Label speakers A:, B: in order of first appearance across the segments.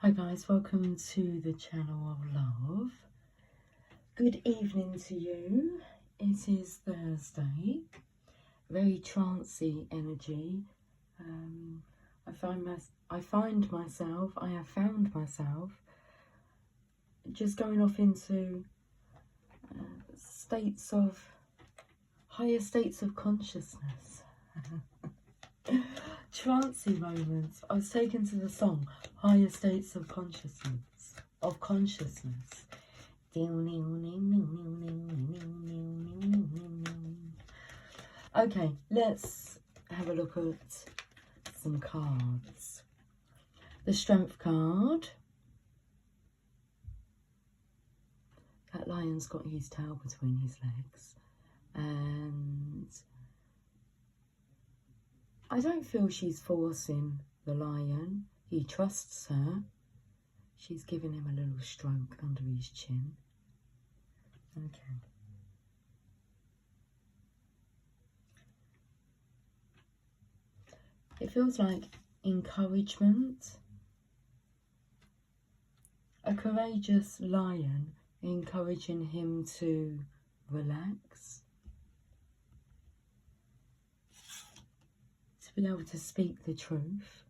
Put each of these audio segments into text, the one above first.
A: Hi guys, welcome to the channel of love. Good evening to you. It is Thursday. Very trancy energy. I have found myself just going off into higher states of consciousness. Trancy moments. I was taken to the song Higher States of Consciousness. Okay, let's have a look at some cards. The Strength card. That lion's got his tail between his legs. And I don't feel she's forcing the lion. He trusts her. She's giving him a little stroke under his chin. Okay. It feels like encouragement. A courageous lion encouraging him to relax. To be able to speak the truth.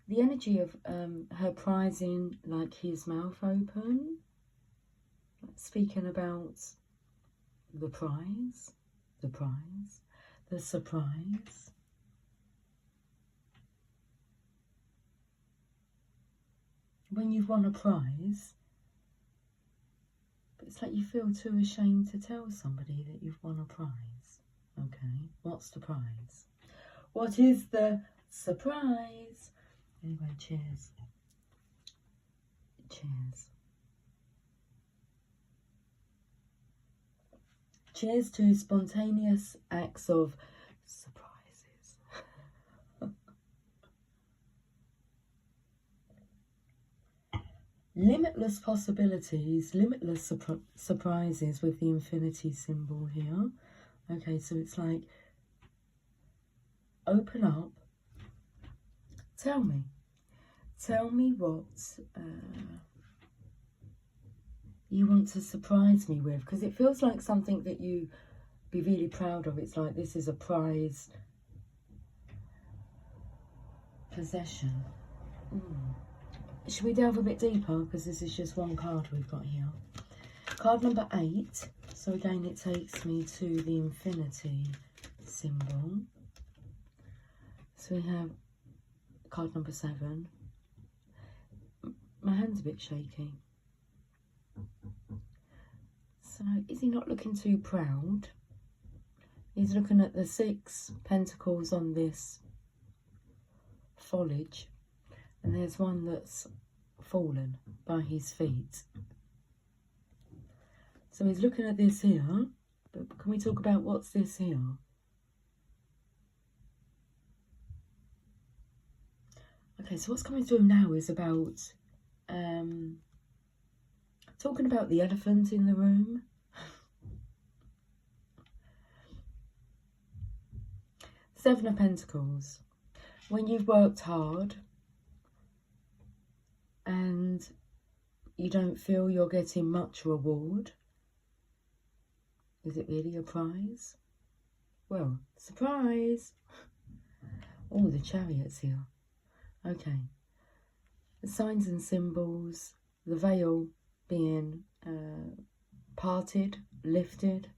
A: The energy of her prizing like his mouth open. Speaking about the prize. The surprise. When you've won a prize, but it's like you feel too ashamed to tell somebody that you've won a prize. Okay, what's the prize? What is the surprise? Anyway, cheers. Cheers. Cheers to spontaneous acts of surprises. Limitless possibilities, limitless surprises with the infinity symbol here. Okay, so it's like, open up. Tell me what you want to surprise me with, because it feels like something that you be really proud of. It's like this is a prize possession. Should we delve a bit deeper, because this is just one card we've got here. Card number 8. So again, it takes me to the infinity symbol. So we have card number 7. My hand's a bit shaky. So is he not looking too proud? He's looking at the 6 pentacles on this foliage. And there's one that's fallen by his feet. So he's looking at this here. But can we talk about what's this here? Okay, so what's coming through now is about talking about the elephant in the room. Seven of Pentacles. When you've worked hard and you don't feel you're getting much reward, is it really a prize? Well, surprise! Oh, the Chariot's here. Okay. The signs and symbols, the veil being parted, lifted.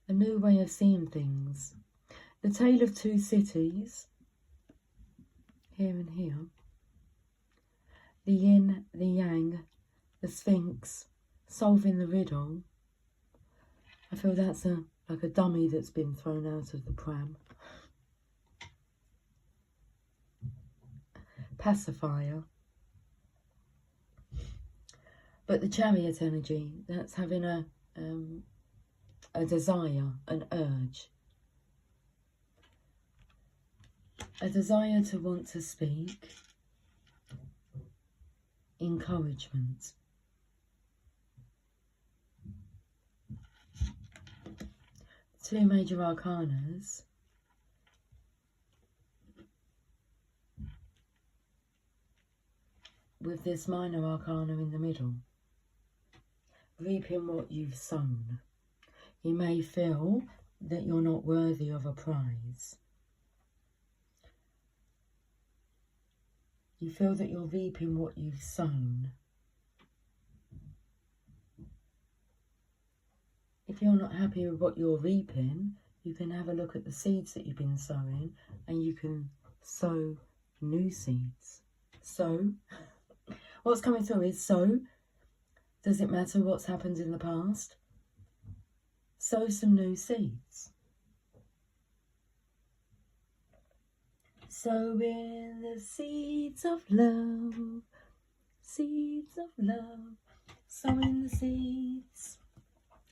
A: A new way of seeing things. The tale of 2 cities, here and here. The yin, the yang, the Sphinx, solving the riddle. I feel that's like a dummy that's been thrown out of the pram. Pacifier. But the Chariot energy, that's having a desire, an urge. A desire to want to speak. Encouragement. Two major arcanas. with this minor arcana in the middle. Reaping what you've sown. You may feel that you're not worthy of a prize. You feel that you're reaping what you've sown. If you're not happy with what you're reaping, you can have a look at the seeds that you've been sowing and you can sow new seeds. So, what's coming through is sow. Does it matter what's happened in the past? Sow some new seeds. Sowing the seeds of love, sowing the seeds.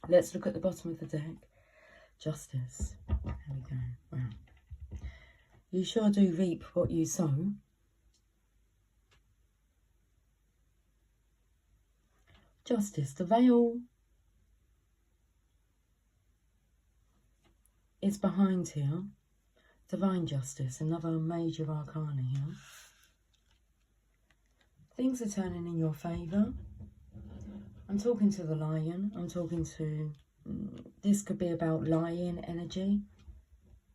A: Let's look at the bottom of the deck. Justice. There we go. Wow. You sure do reap what you sow. Justice. The veil is behind here. Divine justice, another major arcana here. Things are turning in your favour. I'm talking to the lion. I'm talking to... This could be about lying energy.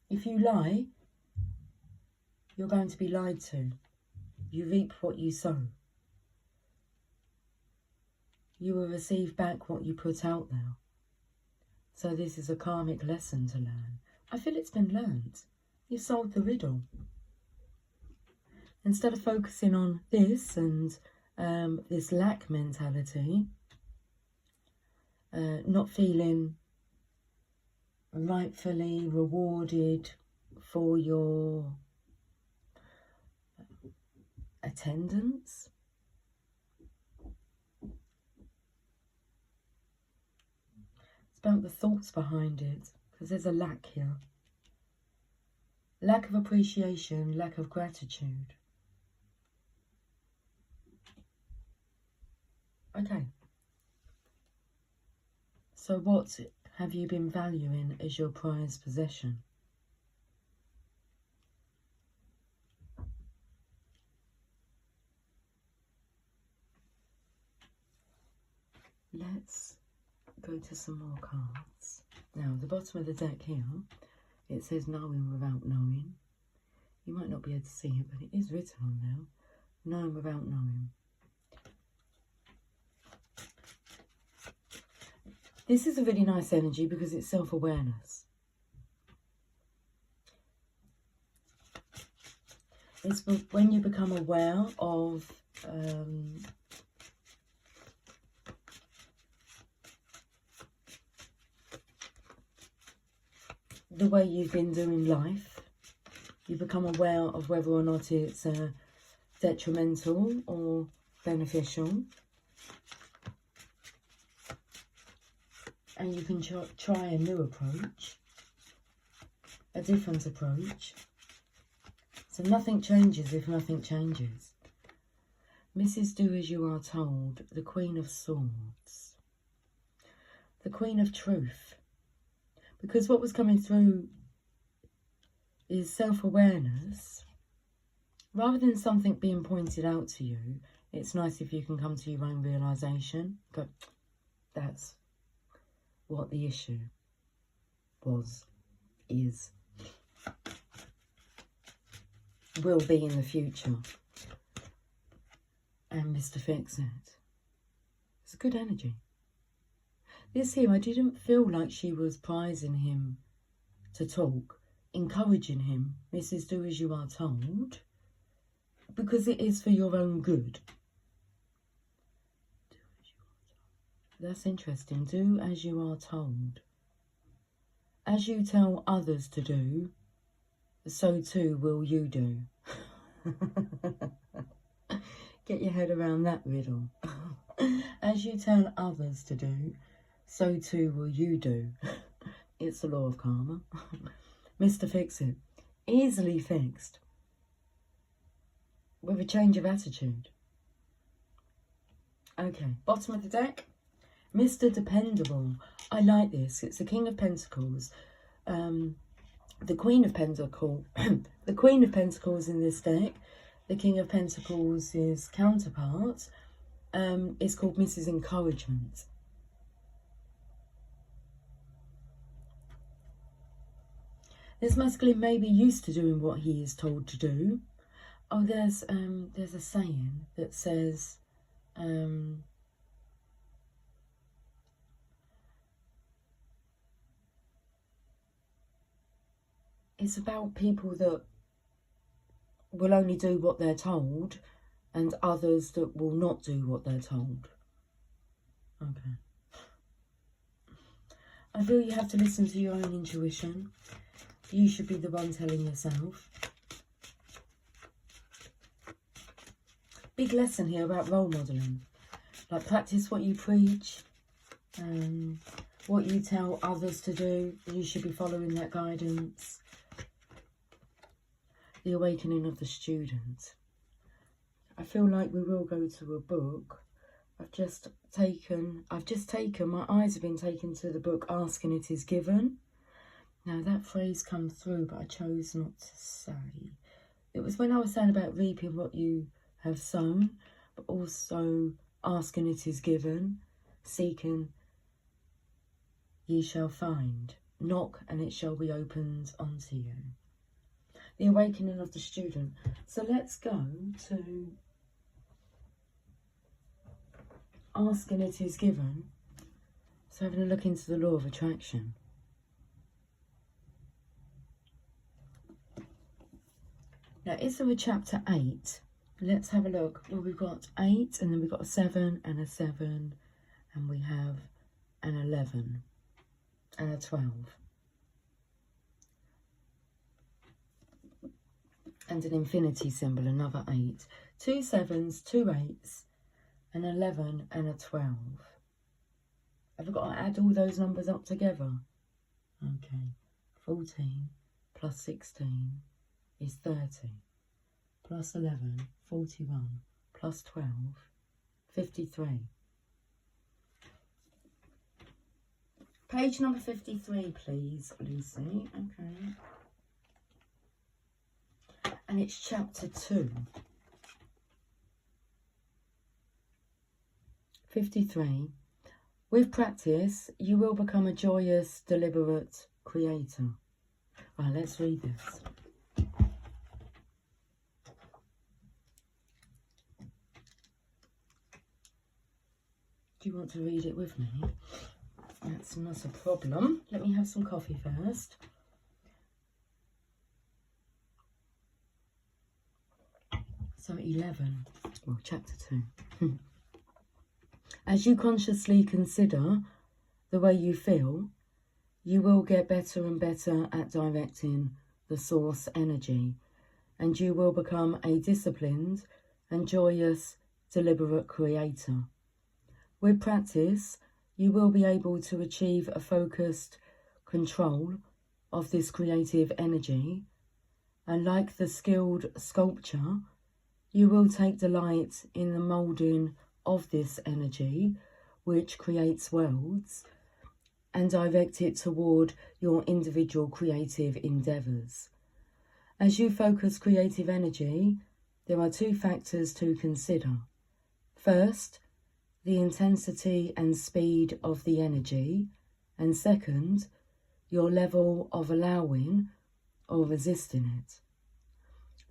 A: If you lie, you're going to be lied to. You reap what you sow. You will receive back what you put out there. So this is a karmic lesson to learn. I feel it's been learned. You've solved the riddle. Instead of focusing on this and this lack mentality, not feeling rightfully rewarded for your attendance, it's about the thoughts behind it, because there's a lack here. Lack of appreciation, lack of gratitude. Okay. So what have you been valuing as your prized possession? Let's go to some more cards. Now, the bottom of the deck here, it says knowing without knowing. You might not be able to see it, but it is written on there. Knowing without knowing. This is a really nice energy because it's self-awareness. It's when you become aware of the way you've been doing life. You become aware of whether or not it's detrimental or beneficial. And you can try a new approach, a different approach. So nothing changes if nothing changes. Mrs. Do As You Are Told, the Queen of Swords, the Queen of Truth. Because what was coming through is self-awareness. Rather than something being pointed out to you, it's nice if you can come to your own realisation. Go, that's what the issue was, is, will be in the future. And Mr. Fix-It. It's a good energy. This here, I didn't feel like she was prizing him to talk, encouraging him. Mrs. Do As You Are Told, because it is for your own good. That's interesting. Do as you are told. As you tell others to do, so too will you do. Get your head around that riddle. As you tell others to do, so too will you do. It's the law of karma. Mr. Fix-It. Easily fixed. With a change of attitude. Okay, bottom of the deck. Mr. Dependable. I like this. It's the King of Pentacles. The Queen of Pentacles. The Queen of Pentacles in this deck. the King of Pentacles' counterpart, is called Mrs. Encouragement. This masculine may be used to doing what he is told to do. Oh, there's a saying that says, it's about people that will only do what they're told and others that will not do what they're told. Okay. I feel you have to listen to your own intuition. You should be the one telling yourself. Big lesson here about role modelling. Like, practice what you preach. What you tell others to do, you should be following that guidance. The Awakening of the Student. I feel like we will go to a book. I've just taken, my eyes have been taken to the book Asking It Is Given. Now that phrase comes through, but I chose not to say. It was when I was saying about reaping what you have sown, but also asking it is given, seeking ye shall find, knock and it shall be opened unto you. The Awakening of the Student. So let's go to Asking It Is Given. So having a look into the law of attraction. Now, is there a chapter 8? Let's have a look. Well, we've got 8, and then we've got a 7, and a 7, and we have an 11, and a 12. And an infinity symbol, another 8. 2 7s, 2 8s, an 11, and a 12. Have I got to add all those numbers up together? Okay. 14 plus 16 is 30, plus 11, 41, plus 12, 53. Page number 53, please, Lucy. Okay. And it's chapter 2. 53. With practice, you will become a joyous, deliberate creator. Right, let's read this. Do you want to read it with me? That's not a problem. Let me have some coffee first. So 11, well, chapter 2. As you consciously consider the way you feel, you will get better and better at directing the source energy, and you will become a disciplined and joyous, deliberate creator. With practice, you will be able to achieve a focused control of this creative energy, and like the skilled sculptor, you will take delight in the moulding of this energy, which creates worlds, and direct it toward your individual creative endeavours. As you focus creative energy, there are 2 factors to consider. First, the intensity and speed of the energy, and second, your level of allowing or resisting it.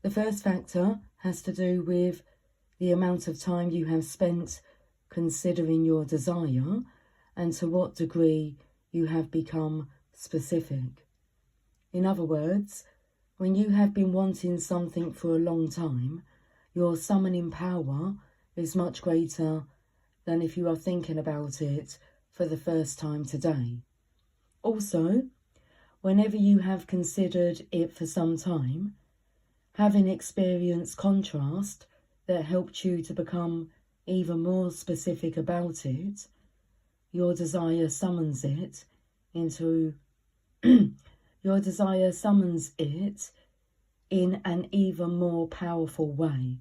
A: The first factor has to do with the amount of time you have spent considering your desire and to what degree you have become specific. In other words, when you have been wanting something for a long time, your summoning power is much greater than if you are thinking about it for the first time today. Also, whenever you have considered it for some time, having experienced contrast that helped you to become even more specific about it, your desire summons it into your desire summons it in an even more powerful way.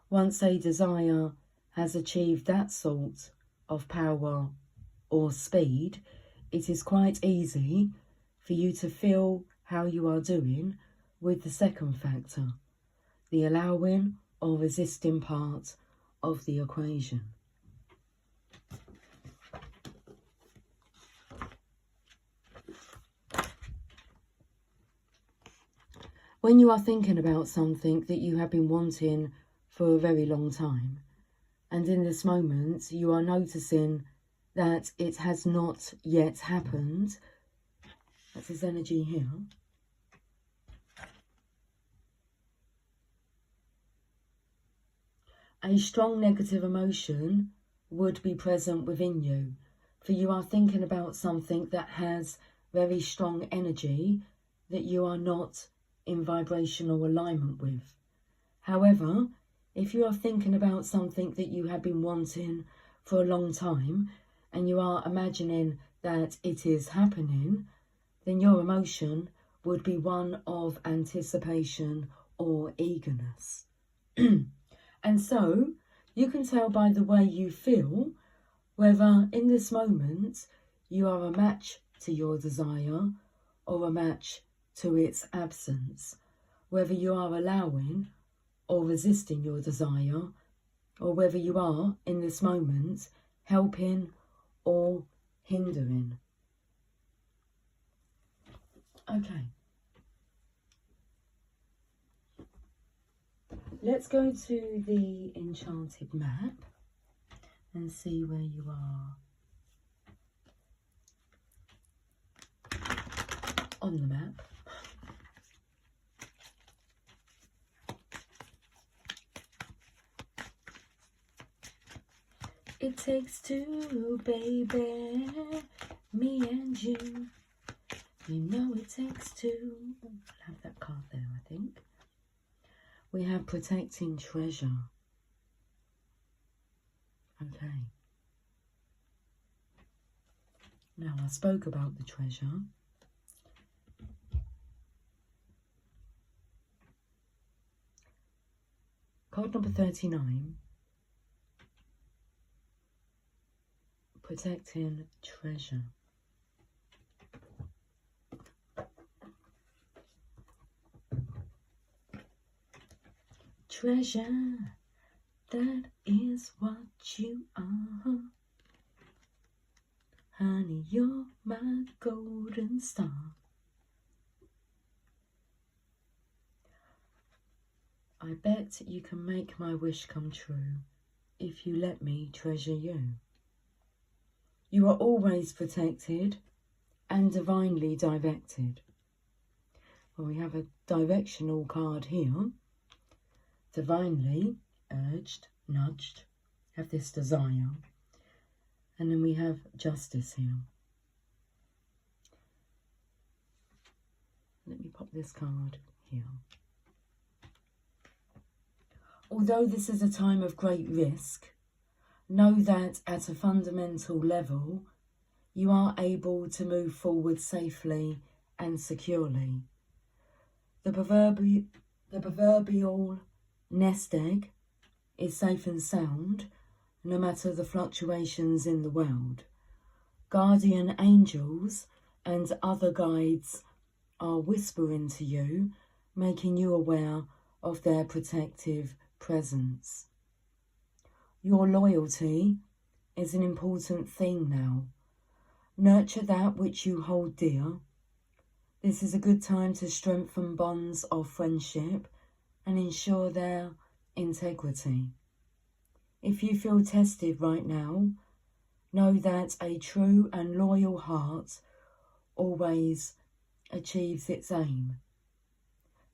A: Once a desire has achieved that sort of power or speed, it is quite easy for you to feel how you are doing with the second factor, the allowing or resisting part of the equation. When you are thinking about something that you have been wanting for a very long time, and in this moment you are noticing that it has not yet happened, that's his energy here. A strong negative emotion would be present within you, for you are thinking about something that has very strong energy that you are not in vibrational alignment with. However, if you are thinking about something that you have been wanting for a long time and you are imagining that it is happening, then your emotion would be one of anticipation or eagerness. And so you can tell by the way you feel whether in this moment you are a match to your desire or a match to its absence, whether you are allowing or resisting your desire, or whether you are in this moment helping or hindering. Okay. Let's go to the enchanted map and see where you are on the map. It takes two, baby, me and you. You know it takes two. I'll have that card there, I think. We have protecting treasure. Okay. Now, I spoke about the treasure. Card number 39. Protecting treasure. Treasure, that is what you are. Honey, you're my golden star. I bet you can make my wish come true if you let me treasure you. You are always protected and divinely directed. Well, we have a directional card here. Divinely urged, nudged, have this desire. And then we have justice here. Let me pop this card here. Although this is a time of great risk, know that at a fundamental level, you are able to move forward safely and securely. The proverbial nest egg is safe and sound, no matter the fluctuations in the world. Guardian angels and other guides are whispering to you, making you aware of their protective presence. Your loyalty is an important theme now. Nurture that which you hold dear. This is a good time to strengthen bonds of friendship and ensure their integrity. If you feel tested right now, know that a true and loyal heart always achieves its aim.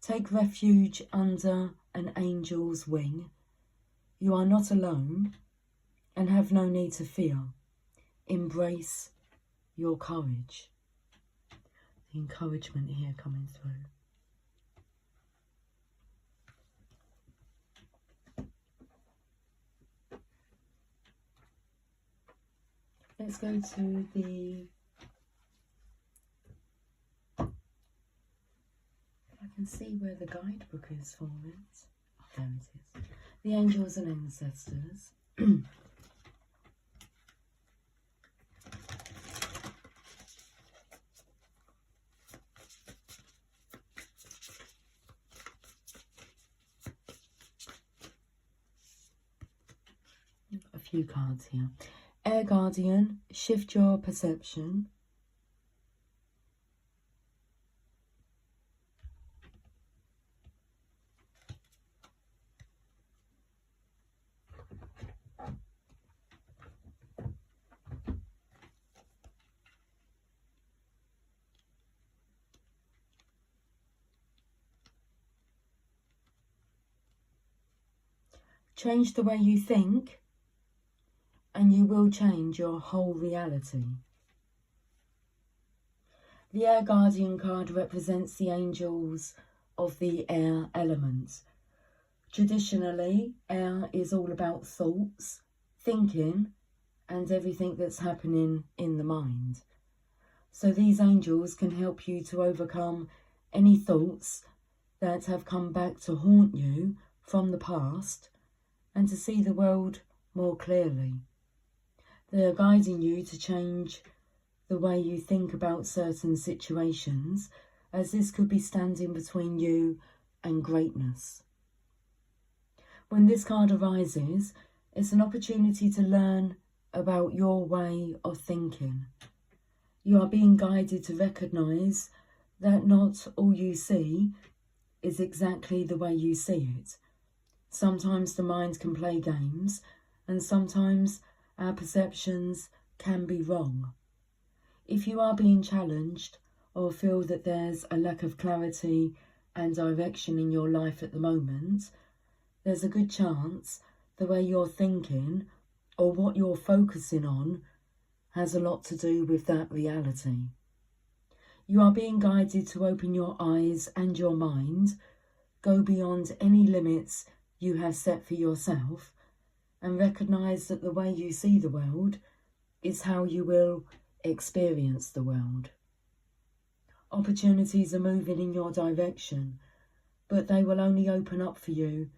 A: Take refuge under an angel's wing. You are not alone and have no need to fear. Embrace your courage. The encouragement here coming through. Let's go to the... I can see where the guidebook is for it. Oh, there it is. The angels and ancestors. few cards here. Air Guardian, shift your perception. Change the way you think, and you will change your whole reality. The Air Guardian card represents the angels of the air element. Traditionally, air is all about thoughts, thinking, and everything that's happening in the mind. So these angels can help you to overcome any thoughts that have come back to haunt you from the past and to see the world more clearly. They are guiding you to change the way you think about certain situations, as this could be standing between you and greatness. When this card arises, it's an opportunity to learn about your way of thinking. You are being guided to recognise that not all you see is exactly the way you see it. Sometimes the mind can play games, and sometimes our perceptions can be wrong. If you are being challenged or feel that there's a lack of clarity and direction in your life at the moment, there's a good chance the way you're thinking or what you're focusing on has a lot to do with that reality. You are being guided to open your eyes and your mind, go beyond any limits you have set for yourself, and recognise that the way you see the world is how you will experience the world. Opportunities are moving in your direction, but they will only open up for you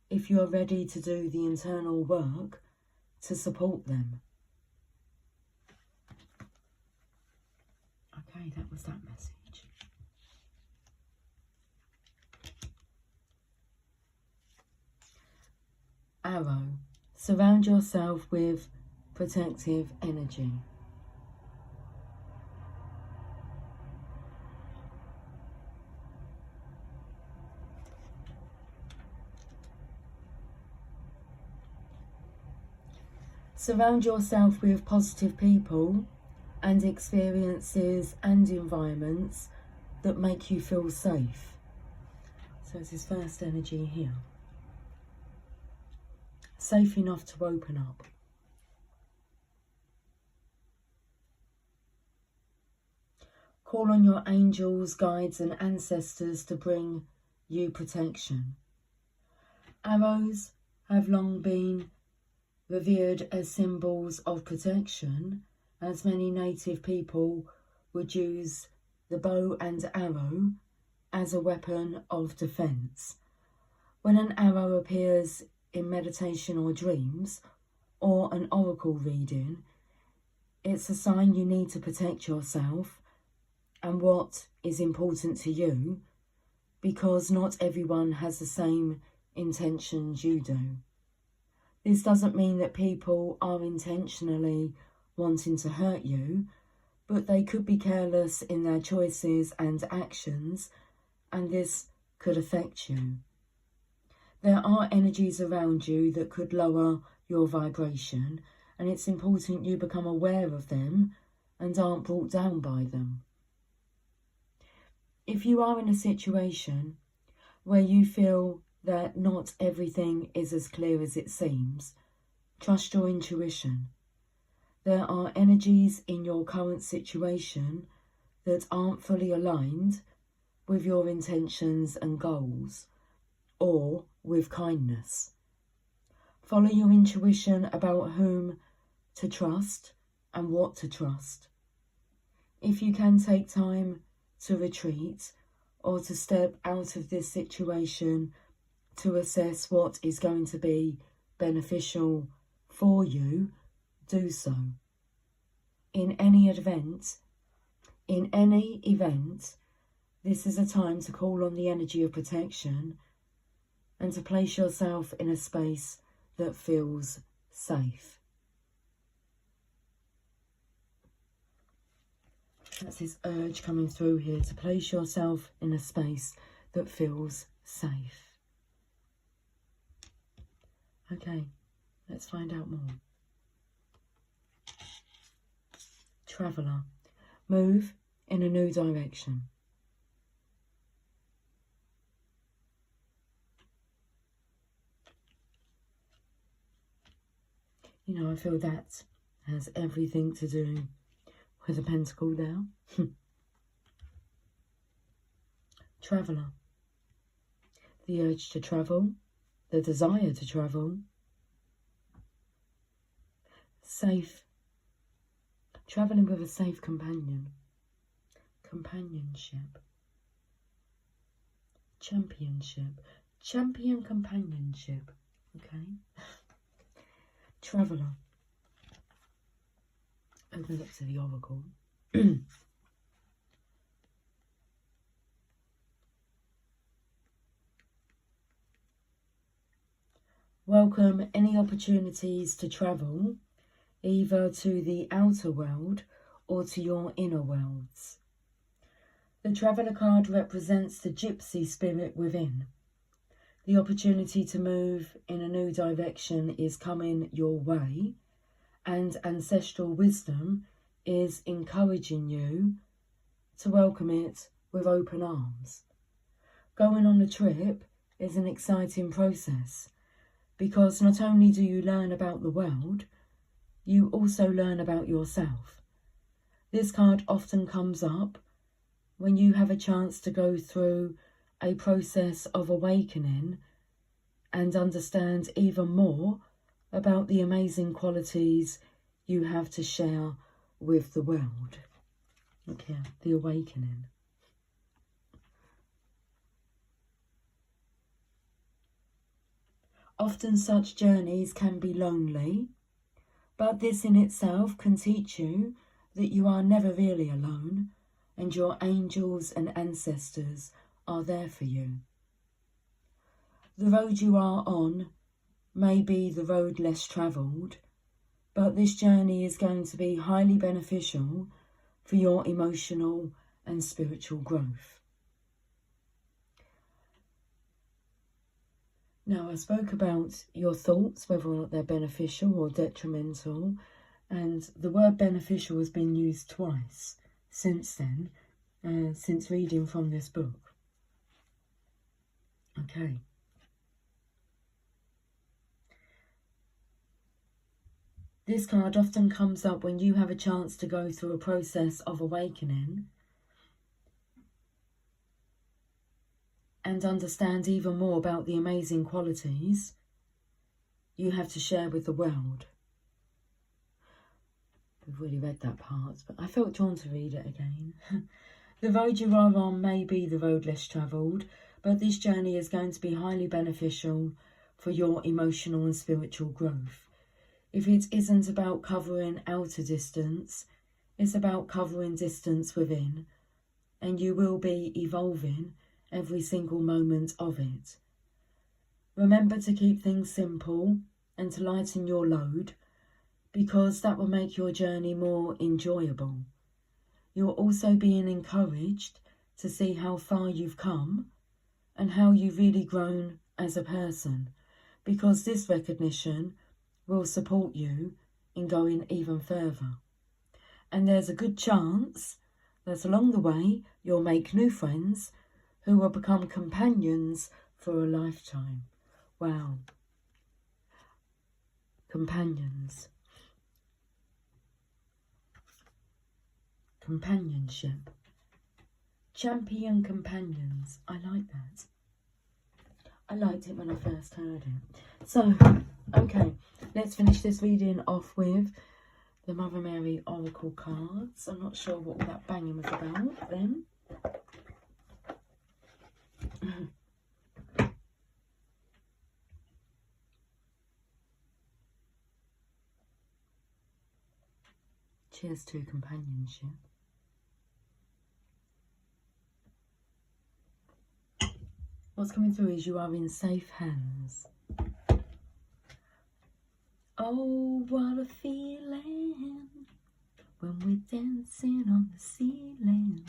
A: if you're ready to do the internal work to support them. Okay, that was that message. Arrow, surround yourself with protective energy. Surround yourself with positive people and experiences and environments that make you feel safe. So it's his first energy here. Safe enough to open up. Call on your angels, guides and ancestors to bring you protection. Arrows have long been revered as symbols of protection, as many native people would use the bow and arrow as a weapon of defence. When an arrow appears in meditation or dreams, or an oracle reading, it's a sign you need to protect yourself and what is important to you, because not everyone has the same intentions you do. This doesn't mean that people are intentionally wanting to hurt you, but they could be careless in their choices and actions, and this could affect you. There are energies around you that could lower your vibration, and it's important you become aware of them and aren't brought down by them. If you are in a situation where you feel that not everything is as clear as it seems, trust your intuition. There are energies in your current situation that aren't fully aligned with your intentions and goals, or with kindness. Follow your intuition about whom to trust and what to trust. If you can take time to retreat or to step out of this situation to assess what is going to be beneficial for you, do so. In any event, this is a time to call on the energy of protection and to place yourself in a space that feels safe. That's this urge coming through here to place yourself in a space that feels safe. Okay, let's find out more. Traveller, move in a new direction. You know, I feel that has everything to do with the pentacle there. Traveller, the urge to travel, the desire to travel. Safe, travelling with a safe companion. Companionship. Championship. Champion companionship. Okay. Traveller. Open up to the oracle. Welcome any opportunities to travel, either to the outer world or to your inner worlds. The Traveller card represents the gypsy spirit within. The opportunity to move in a new direction is coming your way, and ancestral wisdom is encouraging you to welcome it with open arms. Going on a trip is an exciting process, because not only do you learn about the world, you also learn about yourself. This card often comes up when you have a chance to go through a process of awakening and understand even more about the amazing qualities you have to share with the world. Okay, the awakening. Often such journeys can be lonely, but this in itself can teach you that you are never really alone, and your angels and ancestors are there for you. The road you are on may be the road less travelled, but this journey is going to be highly beneficial for your emotional and spiritual growth. Now, I spoke about your thoughts, whether or not they're beneficial or detrimental, and the word beneficial has been used twice since then, since reading from this book. Okay. This card often comes up when you have a chance to go through a process of awakening and understand even more about the amazing qualities you have to share with the world. We've already read that part, but I felt drawn to read it again. The road you are on may be the road less travelled, but this journey is going to be highly beneficial for your emotional and spiritual growth. If it isn't about covering outer distance, it's about covering distance within, and you will be evolving every single moment of it. Remember to keep things simple and to lighten your load, because that will make your journey more enjoyable. You're also being encouraged to see how far you've come and how you've really grown as a person, because this recognition will support you in going even further. And there's a good chance that along the way you'll make new friends who will become companions for a lifetime. Wow. Companions. Companionship. Champion companions. I like that. I liked it when I first heard it. So, okay, let's finish this reading off with the Mother Mary Oracle cards. I'm not sure what all that banging was about then. Cheers to companionship. What's coming through is you are in safe hands. Oh, what a feeling when we're dancing on the ceiling.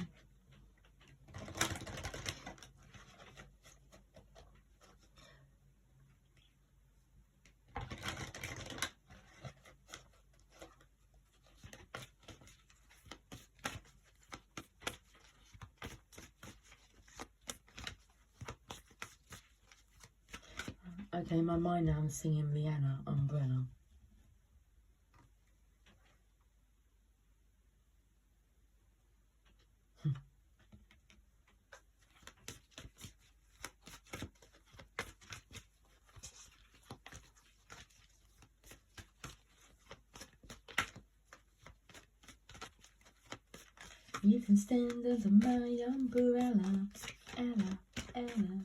A: Okay, in my mind now I'm singing Rihanna, Umbrella. You can stand under my umbrella, Ella, Ella.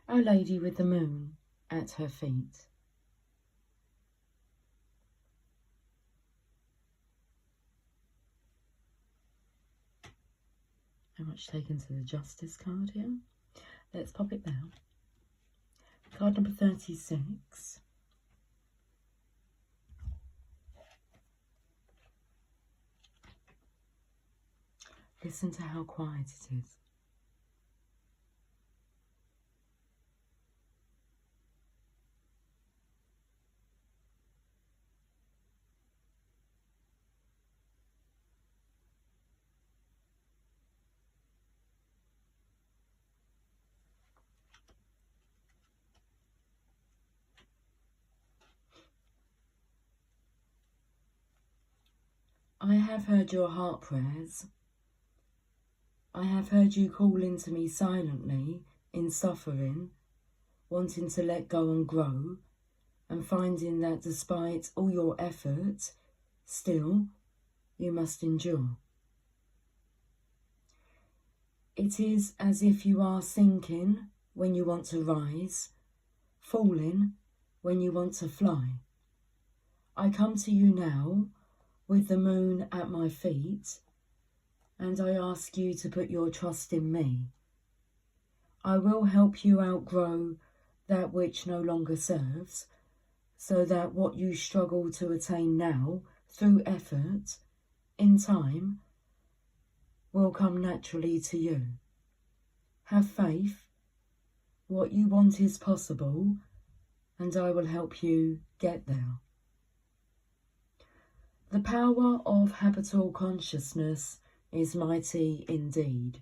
A: Our Lady with the Moon at her feet. How much taken to the Justice card here? Let's pop it down. Card number 36. Listen to how quiet it is. I have heard your heart prayers. I have heard you call into me silently, in suffering, wanting to let go and grow, and finding that despite all your effort, still, you must endure. It is as if you are sinking when you want to rise, falling when you want to fly. I come to you now, with the moon at my feet, and I ask you to put your trust in me. I will help you outgrow that which no longer serves, so that what you struggle to attain now, through effort, in time, will come naturally to you. Have faith, what you want is possible, and I will help you get there. The power of habitual consciousness is mighty indeed.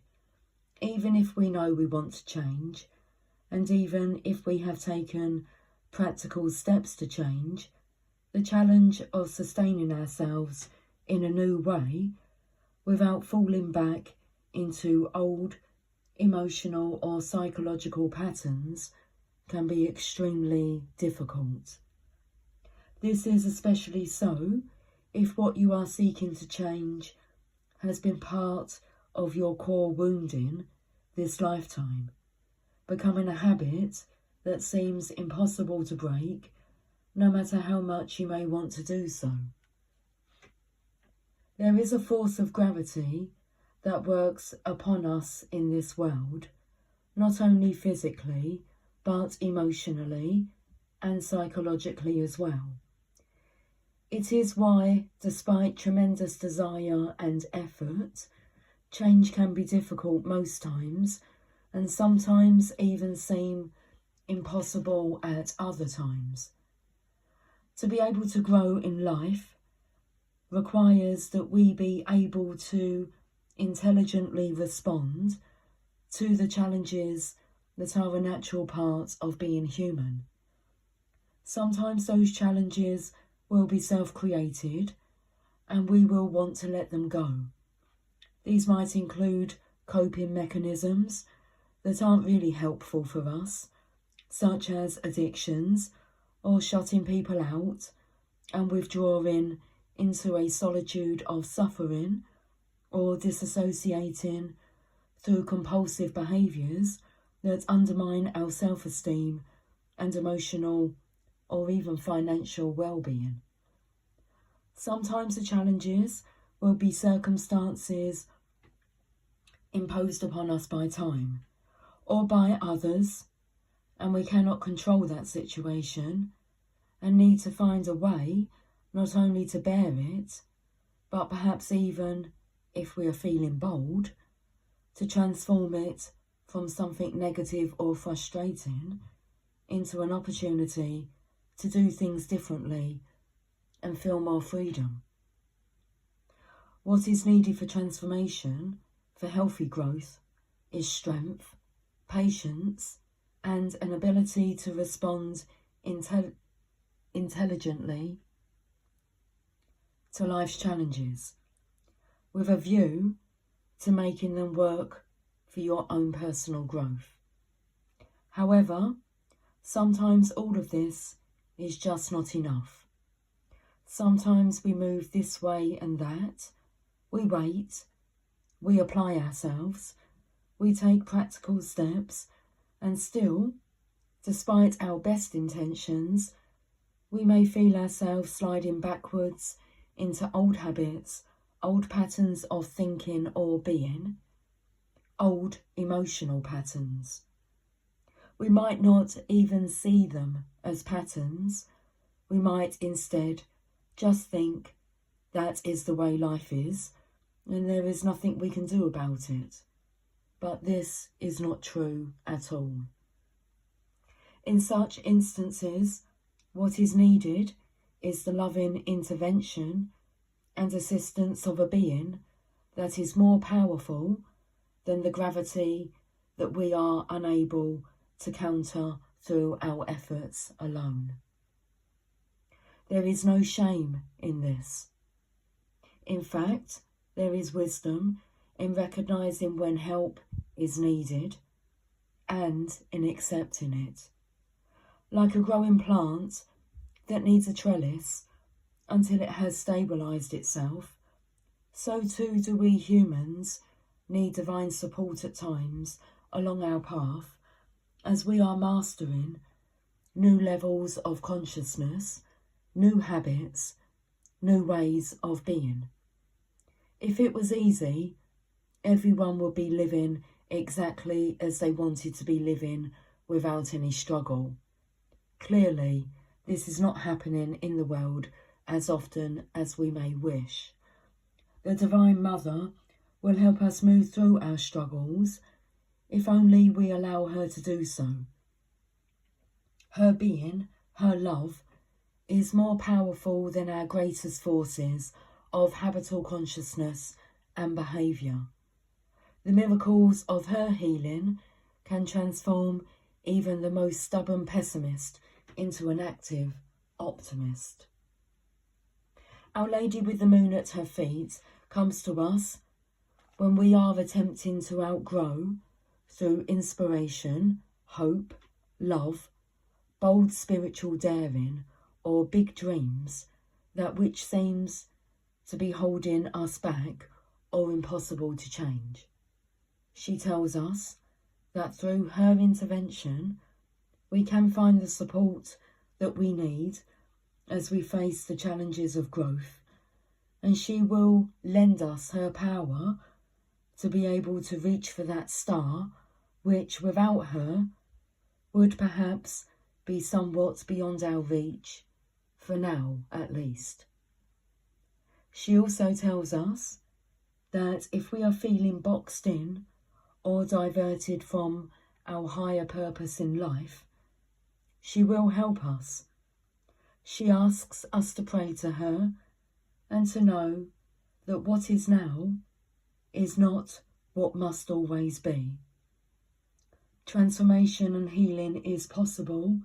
A: Even if we know we want to change, and even if we have taken practical steps to change, the challenge of sustaining ourselves in a new way without falling back into old emotional or psychological patterns can be extremely difficult. This is especially so if what you are seeking to change has been part of your core wounding this lifetime, becoming a habit that seems impossible to break, no matter how much you may want to do so. There is a force of gravity that works upon us in this world, not only physically, but emotionally and psychologically as well. It is why, despite tremendous desire and effort, change can be difficult most times, and sometimes even seem impossible at other times. To be able to grow in life requires that we be able to intelligently respond to the challenges that are a natural part of being human. Sometimes those challenges will be self-created, and we will want to let them go. These might include coping mechanisms that aren't really helpful for us, such as addictions or shutting people out and withdrawing into a solitude of suffering, or disassociating through compulsive behaviours that undermine our self-esteem and emotional or even financial well-being. Sometimes the challenges will be circumstances imposed upon us by time or by others, and we cannot control that situation, and need to find a way not only to bear it, but perhaps even, if we are feeling bold, to transform it from something negative or frustrating into an opportunity to do things differently and feel more freedom. What is needed for transformation, for healthy growth, is strength, patience, and an ability to respond intelligently to life's challenges, with a view to making them work for your own personal growth. However, sometimes all of this is just not enough. Sometimes we move this way and that, we wait, we apply ourselves, we take practical steps, and still, despite our best intentions, we may feel ourselves sliding backwards into old habits, old patterns of thinking or being, old emotional patterns. We might not even see them as patterns. We might instead just think that is the way life is, and there is nothing we can do about it. But this is not true at all. In such instances, what is needed is the loving intervention and assistance of a being that is more powerful than the gravity that we are unable to counter through our efforts alone. There is no shame in this. In fact, there is wisdom in recognising when help is needed and in accepting it. Like a growing plant that needs a trellis until it has stabilised itself, so too do we humans need divine support at times along our path as we are mastering new levels of consciousness, new habits, new ways of being. If it was easy, everyone would be living exactly as they wanted to be living without any struggle. Clearly, this is not happening in the world as often as we may wish. The Divine Mother will help us move through our struggles if only we allow her to do so. Her being, her love, is more powerful than our greatest forces of habitual consciousness and behaviour. The miracles of her healing can transform even the most stubborn pessimist into an active optimist. Our Lady with the moon at her feet comes to us when we are attempting to outgrow, through inspiration, hope, love, bold spiritual daring, or big dreams, that which seems to be holding us back or impossible to change. She tells us that through her intervention, we can find the support that we need as we face the challenges of growth, and she will lend us her power to be able to reach for that star which, without her, would perhaps be somewhat beyond our reach, for now at least. She also tells us that if we are feeling boxed in or diverted from our higher purpose in life, she will help us. She asks us to pray to her and to know that what is now is not what must always be. Transformation and healing is possible,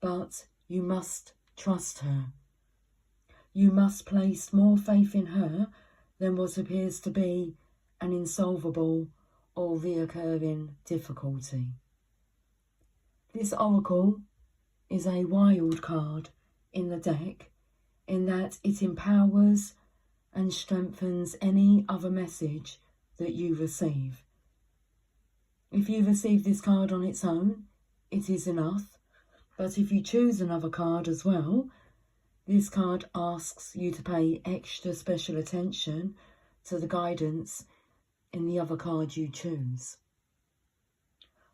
A: but you must trust her. You must place more faith in her than what appears to be an insolvable or reoccurring difficulty. This oracle is a wild card in the deck in that it empowers and strengthens any other message that you receive. If you receive this card on its own, it is enough, but if you choose another card as well, this card asks you to pay extra special attention to the guidance in the other card you choose.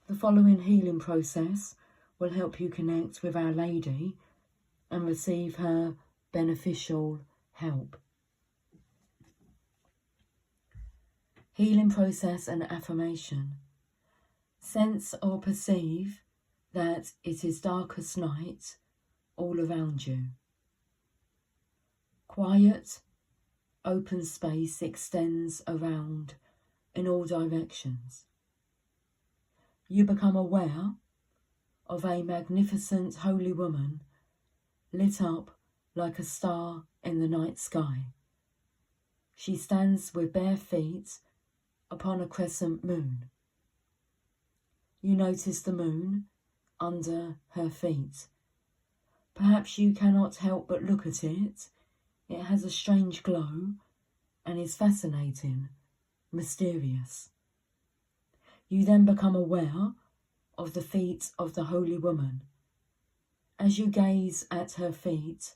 A: The following healing process will help you connect with Our Lady and receive her beneficial help. Healing process and affirmation. Sense or perceive that it is darkest night all around you. Quiet, open space extends around in all directions. You become aware of a magnificent holy woman lit up like a star in the night sky. She stands with bare feet upon a crescent moon. You notice the moon under her feet. Perhaps you cannot help but look at it. It has a strange glow and is fascinating, mysterious. You then become aware of the feet of the holy woman. As you gaze at her feet,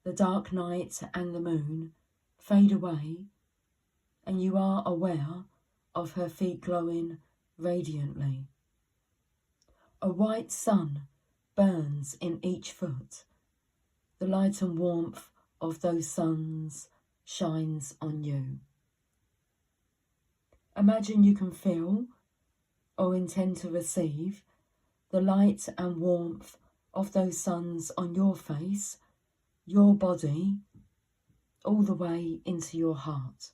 A: the dark night and the moon fade away, and you are aware of her feet glowing radiantly. A white sun burns in each foot. The light and warmth of those suns shines on you. Imagine you can feel or intend to receive the light and warmth of those suns on your face, your body, all the way into your heart.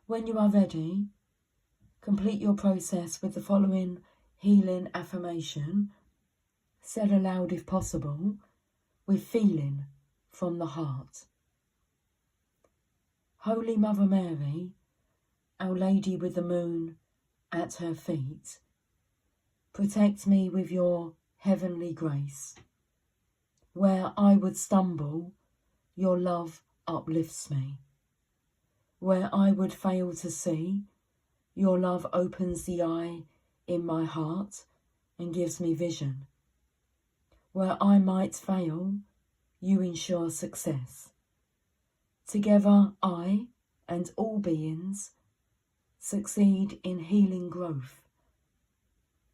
A: When you are ready, complete your process with the following healing affirmation, said aloud if possible, with feeling from the heart. Holy Mother Mary, Our Lady with the moon at her feet, protect me with your heavenly grace. Where I would stumble, your love uplifts me. Where I would fail to see, your love opens the eye in my heart and gives me vision. Where I might fail, you ensure success. Together, I and all beings succeed in healing growth.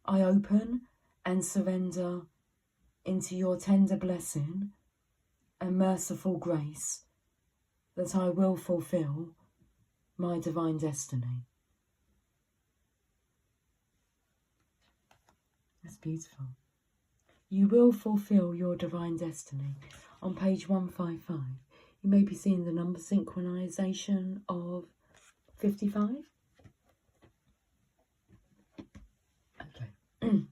A: I open and surrender into your tender blessing and merciful grace that I will fulfill my divine destiny. That's beautiful. You will fulfill your divine destiny. On page 155, you may be seeing the number synchronization of 55. Okay.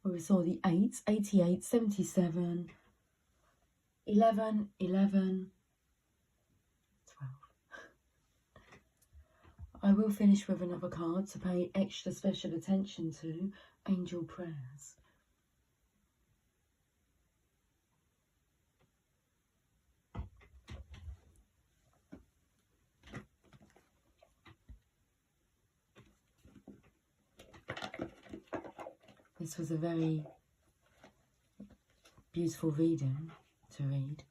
A: Well, we saw the 8, 88, 77, 11, 11, 12. I will finish with another card to pay extra special attention to, angel prayers. This was a very beautiful reading to read.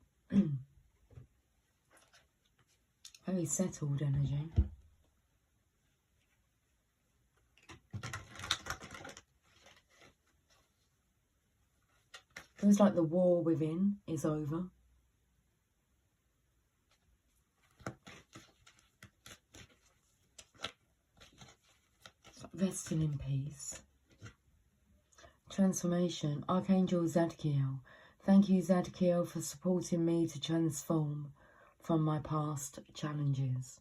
A: Very settled energy. Feels like the war within is over. Resting in peace. Transformation. Archangel Zadkiel. Thank you, Zadkiel, for supporting me to transform from my past challenges.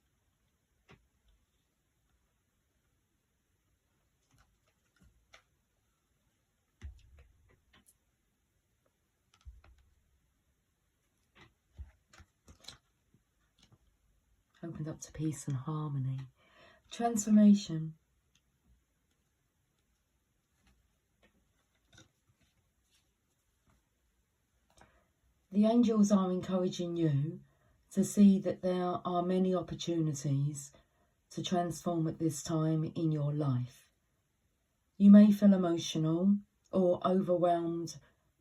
A: Opened up to peace and harmony. Transformation. The angels are encouraging you to see that there are many opportunities to transform at this time in your life. You may feel emotional or overwhelmed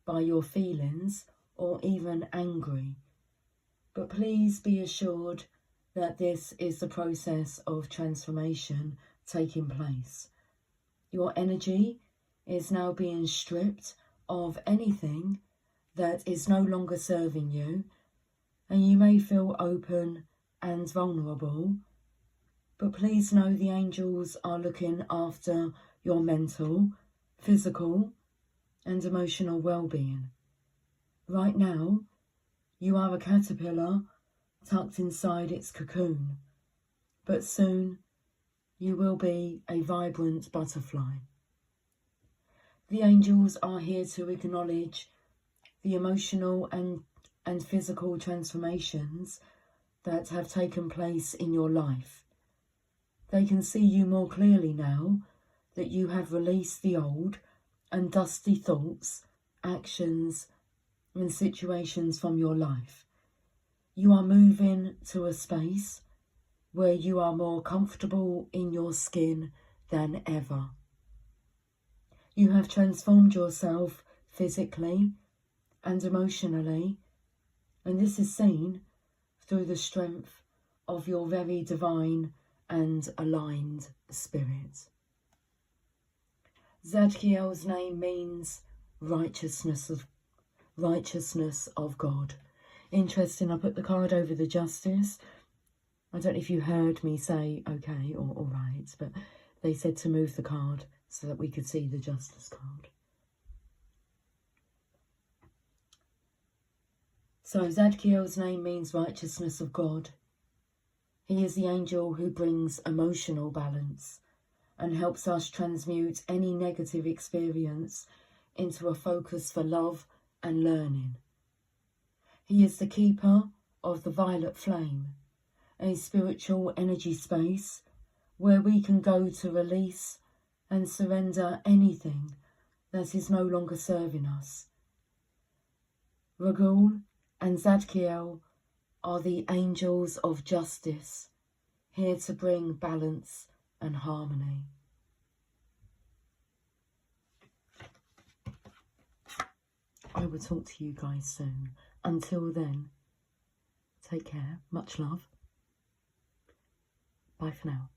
A: by your feelings or even angry, but please be assured that this is the process of transformation taking place. Your energy is now being stripped of anything that is no longer serving you, and you may feel open and vulnerable, but please know the angels are looking after your mental, physical and emotional well-being. Right now, you are a caterpillar tucked inside its cocoon, but soon you will be a vibrant butterfly. The angels are here to acknowledge the emotional and physical transformations that have taken place in your life. They can see you more clearly now that you have released the old and dusty thoughts, actions and situations from your life. You are moving to a space where you are more comfortable in your skin than ever. You have transformed yourself physically and emotionally, and this is seen through the strength of your very divine and aligned spirit. Zadkiel's name means righteousness of God. Interesting, I put the card over the Justice. I don't know if you heard me say okay or all right, but they said to move the card so that we could see the Justice card. So Zadkiel's name means righteousness of God. He is the angel who brings emotional balance and helps us transmute any negative experience into a focus for love and learning. He is the keeper of the violet flame, a spiritual energy space where we can go to release and surrender anything that is no longer serving us. Ragul and Zadkiel are the angels of justice, here to bring balance and harmony. I will talk to you guys soon. Until then, take care. Much love. Bye for now.